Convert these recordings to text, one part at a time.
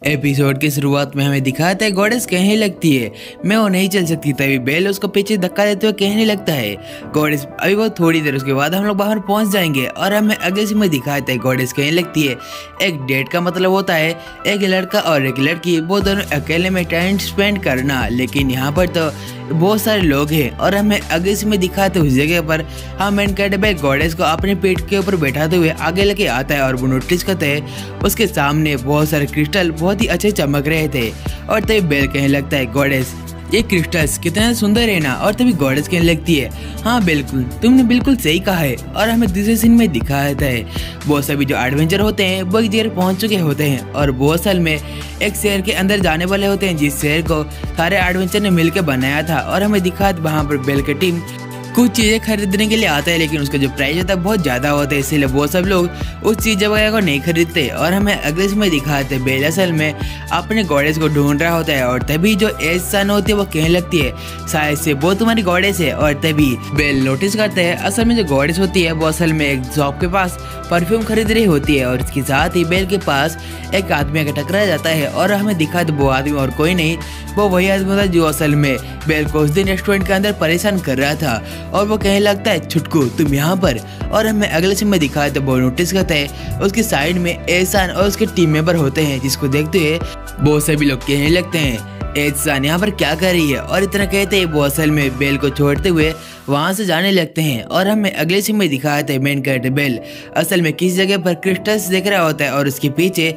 Episode की शुरुआत में हमें दिखाता है गॉडेस कहने लगती है मैं वो नहीं चल सकती, तभी बेल उसको पीछे धक्का देते हुए कहने लगता है गॉडेस अभी बहुत थोड़ी देर उसके बाद हम लोग बाहर पहुंच जाएंगे। और हमें अगले सीन में दिखाता है गॉडेस कहने लगती है एक डेट का मतलब होता है एक लड़का और एक लड़की वो दोनों अकेले में टाइम स्पेंड करना, लेकिन यहाँ पर तो बहुत सारे लोग हैं। और हमें अगले सीन में दिखाते उस जगह पर हम इनक्रेडिबल गॉडेस को अपने पेट के ऊपर बैठाते हुए आगे लेके आता है और वो नोटिस करते हैं उसके सामने बहुत सारे क्रिस्टल बहुत ही अच्छे चमक रहे थे। और तभी बेल कहने लगता है गॉडेस ये क्रिस्टल्स कितना सुंदर है ना। और तभी गॉडेस कहने लगती है हाँ बिल्कुल, तुमने बिल्कुल सही कहा है। और हमें दूसरे सीन में दिखाता है वो सभी जो एडवेंचर होते हैं वो एक जगह पहुंच चुके होते हैं और वो असल में एक शहर के अंदर जाने वाले होते हैं जिस शहर को सारे एडवेंचर ने मिलकर बनाया था। और हमें दिखाता वहाँ पर बेल की टीम कुछ चीज़ें खरीदने के लिए आता है, लेकिन उसका जो प्राइस होता है बहुत ज़्यादा होता है, इसीलिए वो सब लोग उस चीज़ वगैरह को नहीं खरीदते। और हमें अगले में दिखाते हैं बेल असल में अपने गॉडेस को ढूंढ रहा होता है और तभी जो एज सन होती है वो कहने लगती है शायद से वो तुम्हारी गॉडेस है। और तभी बेल नोटिस करते हैं असल में जो गॉडेस होती है वो असल में एक शॉप के पास परफ्यूम खरीद रही होती है और इसके साथ ही बेल के पास एक आदमी आकर टकरा जाता है। और हमें दिखाते वो आदमी और कोई नहीं वो वही आदमी था जो असल में बेल को उस दिन रेस्टोरेंट के अंदर परेशान कर रहा था। और वो कहने लगता है छुटकू तुम यहाँ पर। और हमें अगले सीन में दिखाया तो वो नोटिस करता है उसकी साइड में एहसान और उसके टीम मेंबर होते हैं, जिसको देखते हुए वो सभी लोग कहने लगते हैं एहसान यहाँ पर क्या कर रही है। और इतना कहते हैं वो असल में बेल को छोड़ते हुए वहाँ से जाने लगते हैं। और हमें अगले सीन में दिखाया था मेन कैरेक्टर बेल असल में किसी जगह पर क्रिस्टल्स देख रहा होता है और उसके पीछे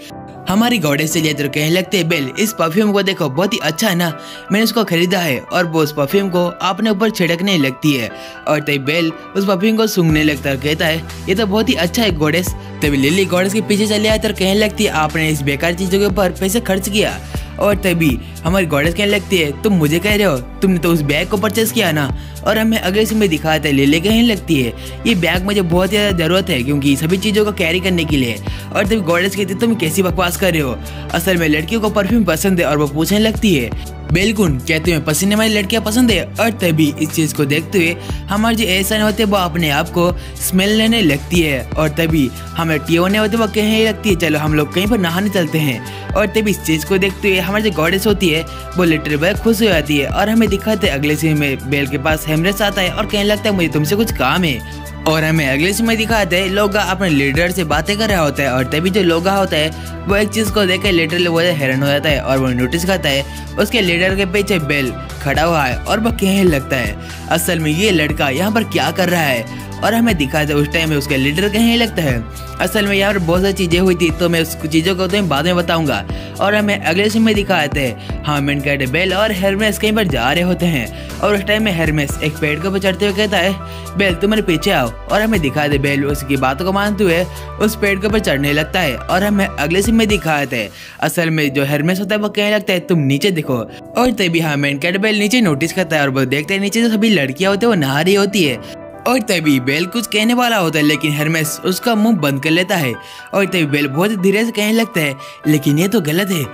हमारी गॉडेस से लेकर कहने लगते हैं बेल इस परफ्यूम को देखो बहुत ही अच्छा है ना, मैंने उसको खरीदा है। और वो उस परफ्यूम को अपने ऊपर छिड़कने लगती है और तभी बेल उस परफ्यूम को सूंघने लगता है और कहता है ये तो बहुत ही अच्छा है गॉडेस। तभी लिली गॉडेस के पीछे चले आती और कहने लगती है आपने इस बेकार चीजों के ऊपर पैसे खर्च किया। और तभी हमारी गॉडेस कहने लगती है तुम मुझे कह रहे हो, तुमने तो उस बैग को परचेस किया ना। और हमें अगले सीन में दिखाता है लिली कहने लगती है ये बैग मुझे बहुत ज़्यादा ज़रूरत है क्योंकि सभी चीज़ों को कैरी करने के लिए। और तभी गॉडेस कहती है तुम कैसी बकवास कर रहे हो, असल में लड़कियों को परफ्यूम पसंद है। और वो पूछने लगती है बिल्कुल क्या तुम्हें पसीने वाली लड़कियां पसंद है। और तभी इस चीज़ को देखते हुए हमारे जो एहसान होते हैं वो अपने आप को स्मेल लेने लगती है। और तभी हमें टियोने होते वो कहने लगती है चलो हम लोग कहीं पर नहाने चलते हैं। और तभी इस चीज़ को देखते हुए हमारी जो गॉडेस होती है वो लिटरली बहुत खुश हो जाती है। और हमें दिखाते हैं अगले सीन में बेल के पास हेमरेस आता है और कहने लगता है मुझे तुमसे कुछ काम है। और हमें अगले समय दिखाते हैं लोगा अपने लीडर से बातें कर रहा होता है और तभी जो लोगा होता है वो एक चीज़ को देख कर लिटरली वो हैरान हो जाता है और वो नोटिस करता है उसके लीडर के पीछे बेल खड़ा हुआ है और वो कहने लगता है असल में ये लड़का यहाँ पर क्या कर रहा है। और हमें दिखाते उस टाइम में उसका लीडर कहने लगता है असल में यहाँ पर बहुत सारी चीज़ें हुई थी तो मैं उस चीज़ों को तुम्हें बाद में बताऊंगा। और हमें अगले सीन में दिखाते हैं हाँ मेन कैरेक्टर बेल और हेरमेस कहीं पर जा रहे होते हैं और उस टाइम में हेरमेस एक पेड़ के ऊपर चढ़ते हुए कहता है बेल तुम मेरे पीछे आओ। और हमें दिखाते बेल उसकी बातों को मानते हुए उस पेड़ के ऊपर चढ़ने लगता है। और हमें अगले सीन में दिखाते हैं असल में जो हेरमेस होता है वो कहने लगता है तुम नीचे देखो। और तभी हाँ मेन कैरेक्टर बेल नीचे नोटिस करता है और वो देखते हैं नीचे जो सभी लड़कियां होती है वो नहा रही होती है। और तभी बेल कुछ कहने वाला होता है लेकिन हेरमेस उसका मुंह बंद कर लेता है। और तभी बेल बहुत धीरे से कहने लगता है लेकिन ये तो गलत है,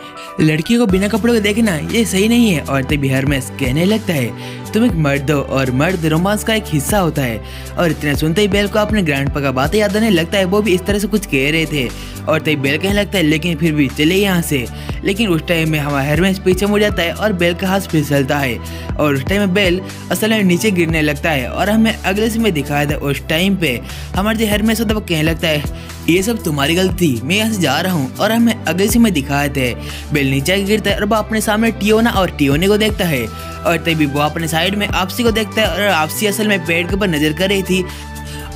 लड़कियों को बिना कपड़ों के देखना ये सही नहीं है। और तभी हेरमेस कहने लगता है तुम एक मर्द हो और मर्द रोमांस का एक हिस्सा होता है। और इतना सुनते ही बेल को अपने ग्रैंडपा का बातें याद आने लगता है, वो भी इस तरह से कुछ कह रहे थे। और तभी बेल कहने लगता है लेकिन फिर भी चले यहाँ से। लेकिन उस टाइम में हमारा हेरमेस पीछे मुड़ जाता है और बेल का हाथ फिसलता है और उस टाइम में बेल असल में नीचे गिरने लगता है। और हमें अगले में दिखाया था उस टाइम पे हमारे जो हेरमेस होता है वो कहने लगता है ये सब तुम्हारी गलती, मैं यहाँ से जा रहा हूँ। और हमें अगले से में दिखाए थे बेल नीचे गिरता है और वो अपने सामने टियोना और टियोने को देखता है। और तभी वो अपने साइड में आपसी को देखता है और आपसी असल में पेड़ के ऊपर नजर कर रही थी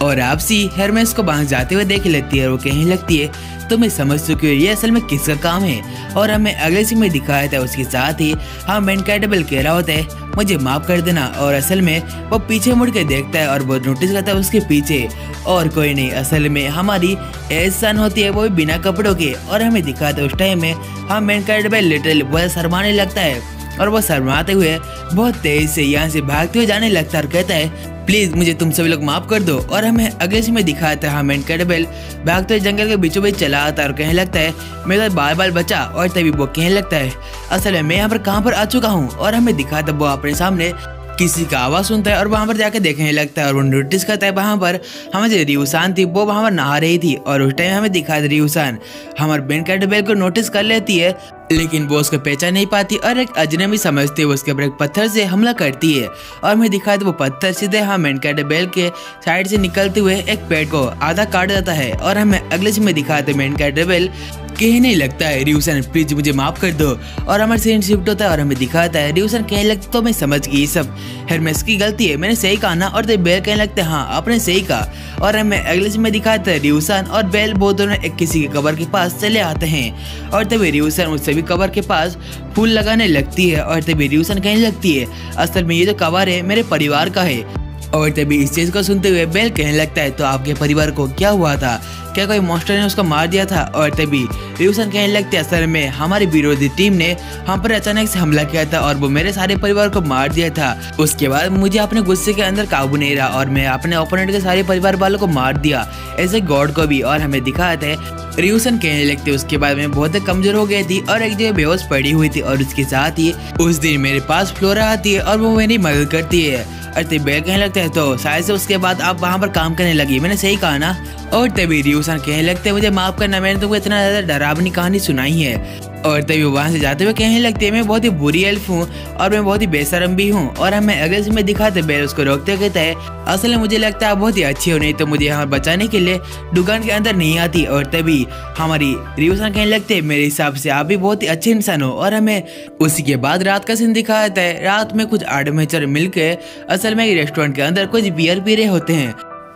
और आपसी हेरमेस को वहां जाते हुए देख लेती है और वो कहने लगती है तो मैं समझ चुकी हूँ ये असल में किसका काम है। और हमें अगले सीन में दिखाया था उसके साथ ही हम मेन कैरेक्टर बेल कह रहा होता है मुझे माफ कर देना। और असल में वो पीछे मुड़ के देखता है और वो नोटिस करता है उसके पीछे और कोई नहीं असल में हमारी एहसान होती है वो भी बिना कपड़ों के। और हमें दिखाता है उस टाइम में हम मेन कैरेक्टर बेल लिटरली बहुत शर्माने लगता है और वो शर्माते हुए बहुत तेज से यहाँ से भागते हुए जाने लगता है और कहता है प्लीज मुझे तुम सभी लोग माफ कर दो। और हमें अगले सीन में दिखाया था हम मेन बेल भागते हुए जंगल के बीचों बीच चला आता है और कहने लगता है मेरा बाल बाल बचा। और तभी वो कहने लगता है असल में मैं यहाँ पर कहाँ पर आ चुका हूँ। और हमें दिखाया था वो अपने सामने किसी का आवाज सुनता है और वहां पर जाके देखने लगता है और वो नोटिस करता है वहां पर हमारी जो रियूसान थी वो वहां पर नहा रही थी। और उस टाइम हमें दिखा रियूसान हमारे मेन कैरेक्टर बेल को नोटिस कर लेती है, लेकिन वो उसको पहचान नहीं पाती और एक अजनबी समझते हुए उसके ऊपर एक पत्थर से हमला करती है। और हमें दिखा वो पत्थर सीधे हम मेन कैरेक्टर बेल के साइड से निकलते हुए एक पेड़ को आधा काट जाता है। और हमें अगले सीन में दिखाते मेन कैरेक्टर बेल कहने लगता है रियूसन प्लीज मुझे माफ कर दो। और हमारे सीन शिफ्ट होता है और हमें दिखाता है रियूसन कहने लगता तो मैं समझ गई सब हेरमेस की गलती है, मैंने सही कहा ना। और तो बेल कहने लगते हाँ आपने सही कहा। और हमें अगले सीन में दिखाता है रियूसन और बेल वो दोनों एक किसी के कब्र के पास चले आते हैं। और तभी रियूसन उस सभी कब्र के पास फूल लगाने लगती है। और तभी रियूसन कहने लगती है असल में ये जो कब्र है मेरे परिवार का है। और तभी इस चीज को सुनते हुए बेल कहने लगता है तो आपके परिवार को क्या हुआ था, क्या कोई मॉन्स्टर ने उसको मार दिया था। और तभी रियूसन कहने लगते हैं असल में हमारी विरोधी टीम ने हम पर अचानक से हमला किया था और वो मेरे सारे परिवार को मार दिया था। उसके बाद मुझे अपने गुस्से के अंदर काबू नहीं रहा और मैं अपने ओपोनेंट के सारे परिवार वालों को मार दिया, ऐसे गॉड को भी। और हमें दिखाते हैं रियूसन कहने लगते उसके बाद मैं बहुत कमजोर हो गई थी और एक जगह बेहोश पड़ी हुई थी। और उसके साथ ही उस दिन मेरे पास फ्लोरा आती है और वो मेरी मदद करती है। और तभी बेल कहने लगता है तो शायद से उसके बाद आप वहाँ पर काम करने लगी, मैंने सही कहा ना। और तभी रियूसन कहने लगते हैं मुझे माफ करना, मैंने तुमको इतना ज्यादा डरावनी कहानी सुनाई है। और तभी वहाँ से जाते हुए कहने लगते हैं मैं बहुत ही बुरी एल्फ हूँ और मैं बहुत ही बेशरम भी हूँ। और हमें अगले सीन में दिखाते बेल उसको रोकते कहता है असल में मुझे लगता है आप बहुत ही अच्छी हो, नहीं तो मुझे यहाँ बचाने के लिए दुकान के अंदर नहीं आती। और तभी हमारी रियूसन कहने लगते हैं मेरे हिसाब से आप भी बहुत ही अच्छे इंसान हो। और हमें उसी के बाद रात का सीन दिखाता है। रात में कुछ आर्डमेचर मिलकर असल में रेस्टोरेंट के अंदर कुछ बियर पी रहे होते हैं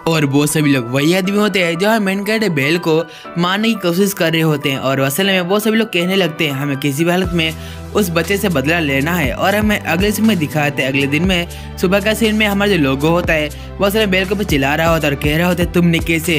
और वो सभी लोग वही आदमी होते हैं जो मेन कैरेक्टर बेल को मारने की कोशिश कर रहे होते हैं। और असल में वो सभी लोग कहने लगते हैं हमें किसी भी हालत में उस बच्चे से बदला लेना है। और हमें अगले सीन में दिखाते हैं अगले दिन में सुबह का सीन में हमारा जो लोगो होता है वो असल में बेल को चिल्ला रहा होता है और कह रहा होता है तुमने कैसे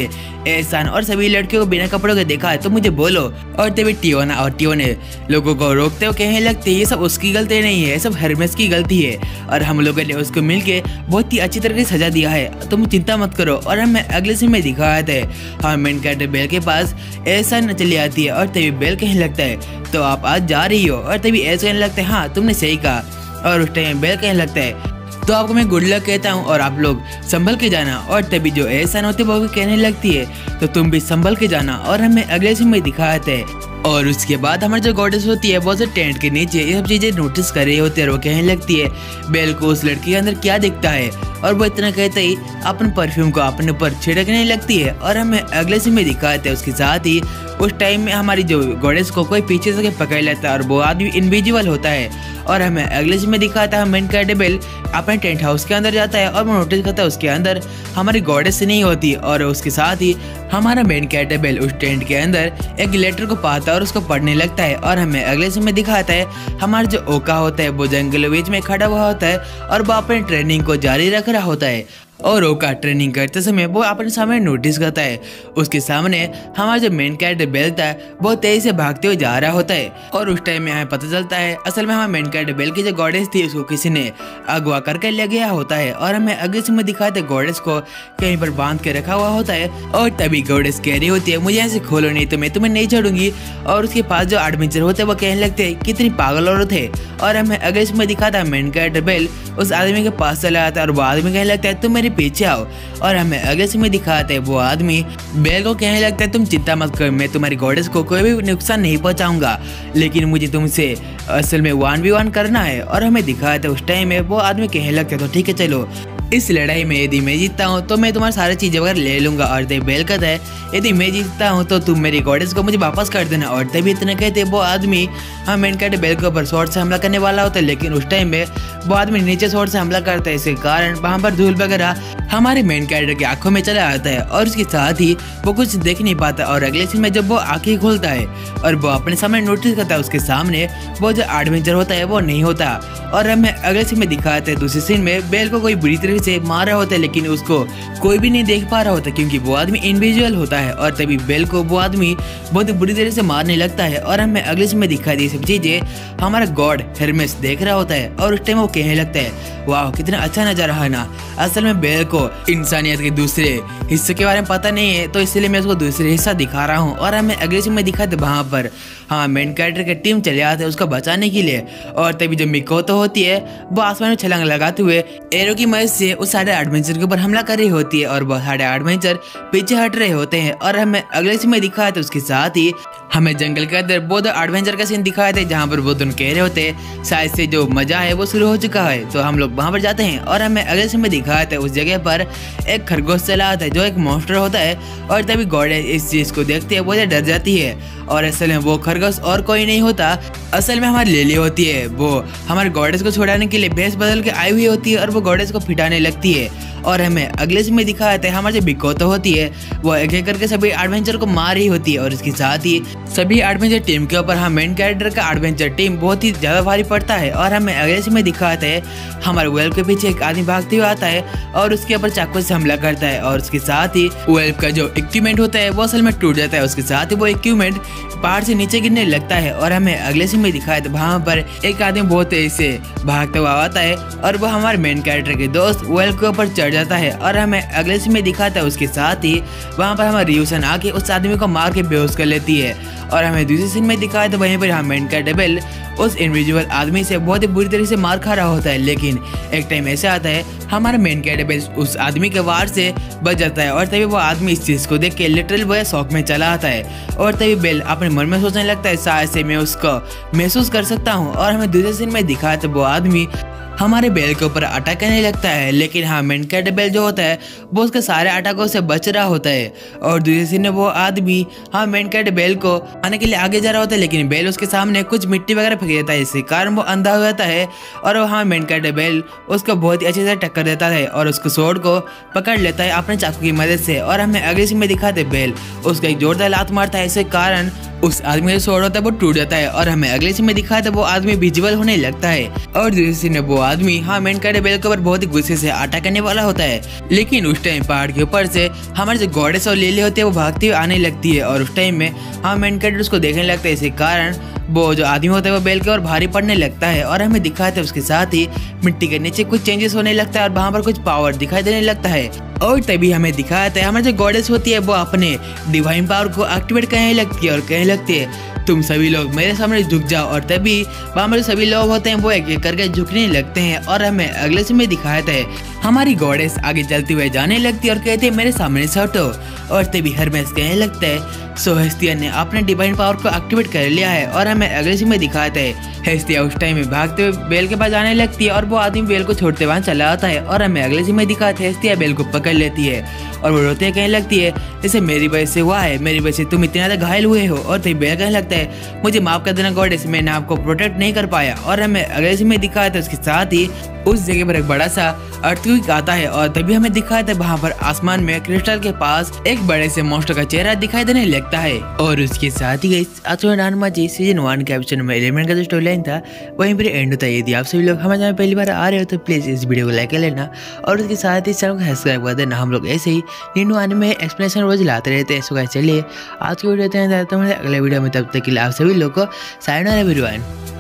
एहसान और सभी लड़कियों को बिना कपड़ों के देखा है तो मुझे बोलो। और तभी टियोना और टियोने लोगों को रोकते हुए कहने लगते ये सब उसकी गलती नहीं है, ये सब हेरमेस की गलती है और हम लोगों ने उसको मिलके बहुत ही अच्छी तरीके से सजा दिया है, तुम चिंता मत करो। और हमें अगले सीन में दिखाते हैं हाँ मेन कैरेक्टर बेल के पास एहसान चली आती है और तभी बेल कहने लगता है तो आप आज जा रही हो। और तभी ऐसा कहने लगता है हाँ तुमने सही कहा। और उस टाइम बेल कहने लगता है तो आपको मैं गुड लक कहता हूँ और आप लोग संभल के जाना। और तभी जो एहसान होती है वो भी कहने लगती है तो तुम भी संभल के जाना। और हमें अगले सीन में दिखाते हैं और उसके बाद हमारी जो गॉडेस होती है वो से टेंट के नीचे ये सब चीजें नोटिस कर रही होती है और वो कहने लगती है बेल को उस लड़की के अंदर क्या दिखता है। और वो इतना कहते ही अपन परफ्यूम को अपने ऊपर छिड़कने लगती है। और हमें अगले सीन में दिखाते हैं उसके साथ ही उस टाइम में हमारी जो गॉडेस को कोई पीछे से पकड़ लेता है और वो आदमी इनविजिबल होता है। और हमें अगले सीन में दिखाता है मेन कैरेक्टर बेल अपने टेंट हाउस के अंदर जाता है और वो नोटिस करता है उसके अंदर हमारी गॉडेस नहीं होती। और उसके साथ ही हमारा मेन कैरेक्टर बेल उस टेंट के अंदर एक लेटर को पाता है और उसको पढ़ने लगता है। और हमें अगले सीन में दिखाता है हमारा जो ओका होता है वो जंगल बीच में खड़ा हुआ होता है और वो अपने ट्रेनिंग को जारी रख रहा होता है। और ओका ट्रेनिंग करते समय वो अपने सामने नोटिस करता है उसके सामने हमारा जो मेन कैरेक्टर बेल था वो तेजी से भागते हुए जा रहा होता है। और उस टाइम में हमें पता चलता है असल में हमारा मेन कैरेक्टर बेल की जो गॉडेस थी उसको किसी ने अगवा करके ले गया होता है। और हमें अगले समय दिखाते गॉडेस को कहीं पर बांध के रखा हुआ होता है। और तभी गॉडेस कह रही होती है मुझे यहाँ से खोलो नहीं तो मैं तुम्हें नहीं छोड़ूंगी। और उसके पास जो एडवेंचर होते हैं वो कहने लगते हैं कितनी पागल औरत है। और हमें अगले समय दिखाता है मेन कैरेक्टर बेल उस आदमी के पास चला जाता है और वो आदमी कहने लगता है तुम मेरे पीछे आओ। और हमें अगले सीन में दिखाते हैं वो आदमी बेल को कहने लगता है तुम चिंता मत कर, मैं तुम्हारी गॉडेस को कोई भी नुकसान नहीं पहुंचाऊंगा, लेकिन मुझे तुमसे असल में 1v1 करना है। और हमें दिखाते हैं उस टाइम में वो आदमी कहने लगता है तो ठीक है चलो इस लड़ाई में यदि मैं जीतता हूँ तो मैं तुम्हारी सारी चीजें वगैरह ले लूंगा। और तभी बेल कहता है यदि मैं जीतता हूँ तो तुम मेरी गॉडेस को मुझे वापस कर देना। और तभी इतना कहते वो आदमी हम मेन कैरेक्टर बेल के ऊपर शॉर्ट से हमला करने वाला होता है, लेकिन उस टाइम में वो आदमी नीचे शॉर्ट से हमला करता है, इसके कारण वहाँ पर धूल वगैरह हमारे मेन कैरेक्टर की आंखों में चला आता है और उसके साथ ही वो कुछ देख नहीं पाता। और अगले सीन में जब वो आंखें खोलता है और वो अपने सामने नोटिस करता है उसके सामने वो जो एडवेंचर होता है वो नहीं होता। और हमें अगले सीन में दिखाते हैं दूसरे सीन में बेल को कोई बुरी तरीके से मार रहा होता है, लेकिन उसको कोई भी नहीं देख पा रहा होता क्योंकि वो आदमी इनविजुअल होता है। और तभी बेल को वो आदमी बहुत बुरी तरह से मारने लगता है। और हमें अगले सीन में दिखा दी सब चीजें हमारा गॉड हेरमेस देख रहा होता है और उस टाइम वो कहने लगता है वाह कितना अच्छा नजारा है ना। असल में बेल को इंसानियत के दूसरे हिस्से के बारे में पता नहीं है, तो इसलिए मैं उसको दूसरे हिस्सा दिखा रहा हूँ। और हमें अगले सीन में दिखाते वहाँ पर मेन कैरेक्टर की टीम चले आते हैं उसको बचाने के लिए। और तभी जो मिकोतो होती है वो आसमान में छलांग लगाते हुए एरो की मदद से उस सारे एडवेंचर के ऊपर हमला कर रही होती है और वो सारे एडवेंचर पीछे हट रहे होते हैं। और हमें अगले सीन में दिखाया था उसके साथ ही हमें जंगल के अंदर वो दो एडवेंचर का सीन दिखाए थे जहाँ पर वो दोनों कह रहे होते हैं शायद से जो मजा है वो शुरू हो चुका है। तो हम लोग वहाँ पर जाते हैं और हमें अगले सीन में दिखाया था उस जगह पर एक खरगोश चला आता है जो एक मॉन्स्टर होता है। और तभी गॉडेस इस चीज को देखते हैं वो डर जाती है और असल में वो खरगोश और कोई नहीं होता, असल में हमारी लेली होती है। वो हमारे गॉडेस को छुड़ाने के लिए भेष बदल के आई हुई होती है और वो गॉडेस को फिटाने लगती है। और हमें अगले सीन में दिखाया था हमारी जो मिकोतो होती है वो एक एक करके सभी एडवेंचर को मार रही होती है। और इसके साथ ही सभी एडवेंचर टीम के ऊपर मेन कैरेक्टर का एडवेंचर टीम बहुत ही ज्यादा भारी पड़ता है। और हमें अगले सीन में दिखाते हैं हमारे वेल्फ के पीछे एक आदमी भागते हुए आता है और उसके ऊपर चाकू से हमला करता है। और उसके साथ ही वेल्फ का जो इक्विपमेंट होता है वो असल में टूट जाता है। उसके साथ ही वो इक्विपमेंट पहाड़ से नीचे गिरने लगता है। और हमें अगले सीन में दिखाया था वहाँ पर एक आदमी बहुत तेजी से भागते हुए आता है और वो हमारे मेन कैरेक्टर के दोस्त वेल्फ के ऊपर चढ़ जाता है। और हमें अगले सीन में दिखाता है उसके साथ ही वहाँ पर हमारे रियूसन आके उस आदमी को मार के बेहोश कर लेती है। और हमें दूसरे सीन में दिखाया था वहीं पर हम मेन कैरेक्टर उस इंडिविजुअल आदमी से बहुत ही बुरी तरीके से मार खा रहा होता है। लेकिन एक टाइम ऐसा आता है हमारा मेन कैरेक्टर उस आदमी के वार से बच जाता है। और तभी वो आदमी इस चीज को देख के लिटरल वो शौक में चला आता है। और तभी बेल अपने मन में सोचने लगता है शायद से मैं उसको महसूस कर सकता हूँ। और हमें दूसरे सीन में दिखाया था वो आदमी हमारे बेल के ऊपर अटैक करने लगता है। लेकिन मेन कैरेक्टर बेल जो होता है वो उसके सारे अटैकों से बच रहा होता है। और दूसरे सीन में वो आदमी मेन कैरेक्टर बेल को आने के लिए आगे जा रहा होता है लेकिन बेल उसके सामने कुछ मिट्टी वगैरह फेंक देता है, इसके कारण वो अंधा हो जाता है। और मेन कैरेक्टर बेल उसको बहुत ही अच्छे से टक्कर देता है और उसको स्वॉर्ड को पकड़ लेता है अपने चाकू की मदद से। और हमें अगले सीन में दिखाते बेल उसका एक जोरदार लात मारता है, इसके कारण उस आदमी का स्वॉर्ड होता है वो टूट जाता है। और हमें अगले सीन में दिखाया था वो आदमी विजिबल होने लगता है। और दूसरे सीन में वो आदमी मेन कैरेक्टर बेल के ऊपर बहुत ही गुस्से से अटैक करने वाला होता है। लेकिन उस टाइम पहाड़ के ऊपर से हमारे जो गॉडेस और लेली होती है वो भागती हुई आने लगती है। और उस टाइम में मेन कैरेक्टर उसको देखने लगता है, इसी कारण वो जो आदमी होता है वो बेल के और भारी पड़ने लगता है। और हमें दिखाते हैं उसके साथ ही मिट्टी के नीचे कुछ चेंजेस होने लगता है और वहाँ पर कुछ पावर दिखाई देने लगता है। और तभी हमें दिखाता है हमारी जो गॉडेस होती है वो अपने डिवाइन पावर को एक्टिवेट करने लगती है और कहने लगती है तुम सभी लोग मेरे सामने झुक जाओ। और तभी वहाँ पर सभी लोग होते हैं वो एक एक करके झुकने लगते हैं। और हमें अगले सीन में दिखाता है हमारी गॉडेस आगे चलते हुए जाने लगती है और कहते हैं मेरे सामने से हटो। और तभी हरमेस कहने लगता है सो हेस्टिया ने अपने डिवाइन पावर को एक्टिवेट कर लिया है। और हमें अगले सीन में दिखाता है हेस्टिया उस टाइम में भागते हुए बेल के पास जाने लगती है और वो आदमी बेल को छोड़ते वहाँ चला आता है। और हमें अगले सीन में दिखाता है हेस्टिया बेल को पकड़ लेती है और वो रोते कहने लगती है इसे मेरी वजह से हुआ है, मेरी वजह से तुम इतने ज्यादा घायल हुए हो। और तभी बेल कहने लगता है मुझे माफ कर देना गॉडेस, मैंने आपको प्रोटेक्ट नहीं कर पाया। और हमें अगले सीन में दिखाया था उसके साथ ही उस जगह पर एक बड़ा सा अर्थक्वेक आता है। और तभी हमें दिखाया था वहाँ पर आसमान में क्रिस्टल के पास एक बड़े से मॉन्स्टर का चेहरा दिखाई देने लगता है। और उसके साथ ही सीजन 1 के एपिसोड नंबर 11 का जो स्टोरी लाइन था वहीं पर एंड होता है। यदि आप सभी लोग हमारे चैनल पहली बार आ रहे हो तो प्लीज इस वीडियो को लाइक कर लेना और उसके साथ ही चैनल को सब्सक्राइब कर देना। हम लोग ऐसे ही न्यू आने में एक्सप्लेनेशन रोज लाते रहते हैं। सो चलिए आज की वीडियो अगले वीडियो में, तब तक के लिए आप सभी लोग को साइड एवरीवन।